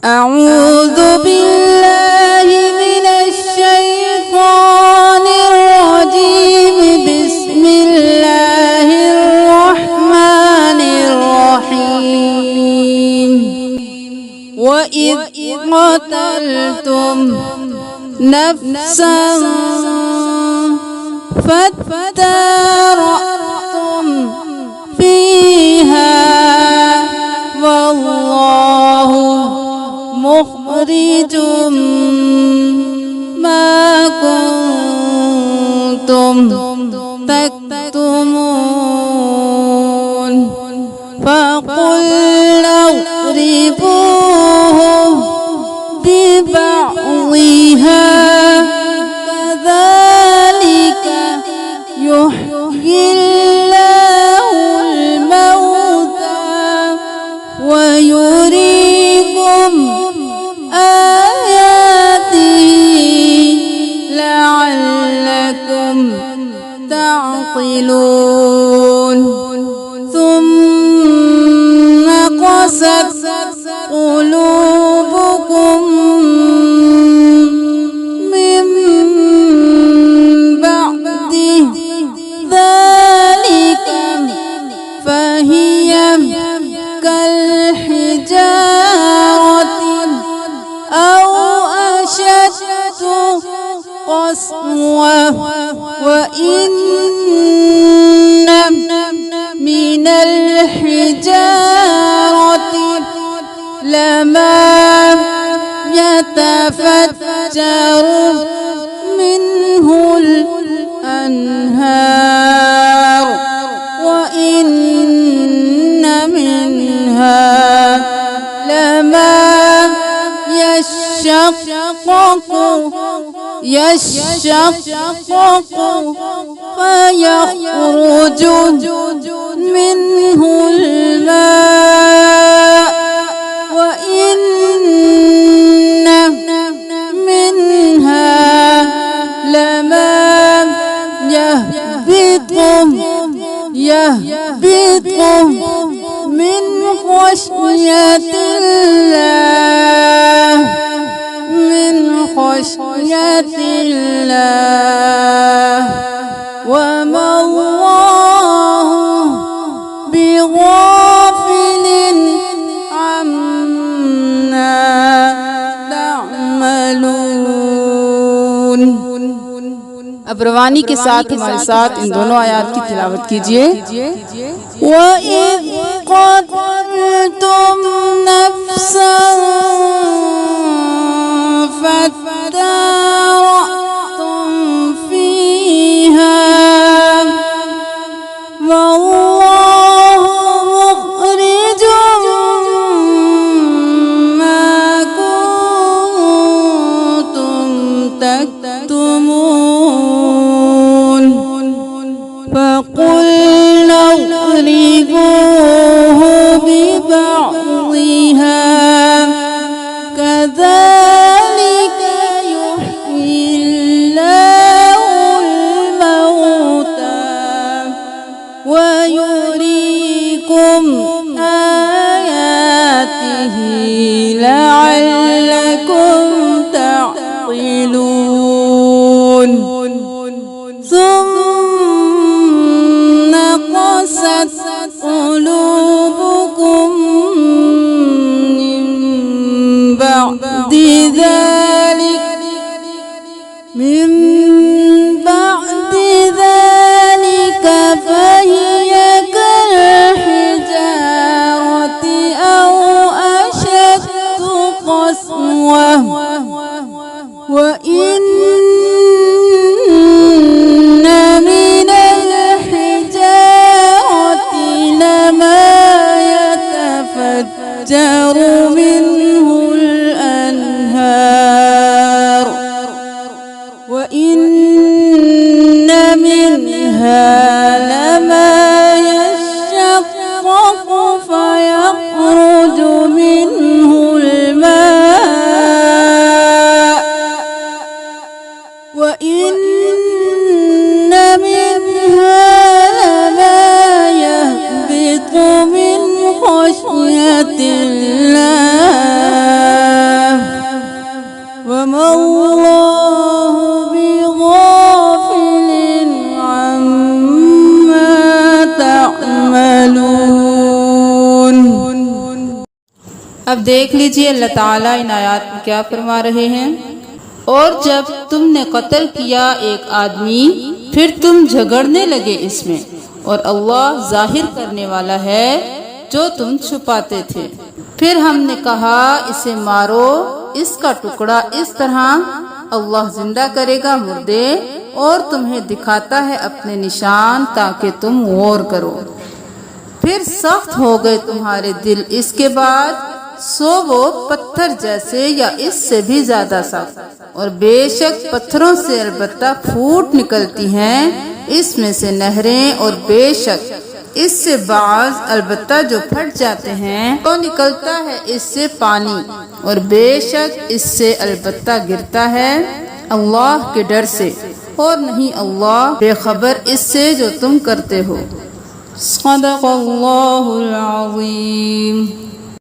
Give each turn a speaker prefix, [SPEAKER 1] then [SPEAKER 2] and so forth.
[SPEAKER 1] أعوذ بالله من الشيطان الرجيم. بسم الله الرحمن الرحيم. وإذ قتلتم نفسا فادارأتم فيها والله مخرج ما كنتم تكتمون. فقلنا اضربوه ببعضها كذلك يحيي الله الموتى ويريكم آياته لعلكم تعقلون. ثم قست قلوبكم من بعد ذلك فهي كالحجارة أو أشد قسوة. وإن من الحجارة لما يتفجر منه الأنهار وإن منها لما يشقق فيخرج منه الماء وإن منها لما يهبط من خشية الله وما الله بغافل عما تعملون. अब रवानी के साथ हमारे साथ इन दोनों आयात की तिलावत कीजिए। वइज़ क़तलतुम नफ़्सन फद्दारअतुम फ़ीहा वल्लाहु मुख़रिजुम मा कुन्तुम तक्तुमून। فقلنا اضربوه ببعضها كذلك يحيي الله الموتى ويريكم آياته لعلكم تعقلون. ثم قست قلوبكم من بعد ذلك فهي كالحجارة أو أشد قسوة. وإن من الحجارة لما يتفجر منه الأنهار دیکھ لیجئے اللہ تعالیٰ ان آیات میں کیا فرما رہے ہیں۔ اور جب تم نے قتل کیا ایک آدمی پھر تم جھگڑنے لگے اس میں، اور اللہ ظاہر کرنے والا ہے جو تم چھپاتے تھے۔ پھر ہم نے کہا اسے مارو، اس کا ٹکڑا اس طرح اللہ زندہ کرے گا مردے، اور تمہیں دکھاتا ہے اپنے نشان تاکہ تم غور کرو۔ پھر سخت ہو گئے تمہارے دل اس کے بعد، سو وہ پتھر جیسے یا اس سے بھی زیادہ سخت، اور بے شک پتھروں سے البتہ پھوٹ نکلتی ہیں اس میں سے نہریں، اور بے شک اس سے بعض البتہ جو پھٹ جاتے ہیں تو نکلتا ہے اس سے پانی، اور بے شک اس سے البتہ گرتا ہے اللہ کے ڈر سے، اور نہیں اللہ بے خبر اس سے جو تم کرتے ہو۔ صدق اللہ العظیم۔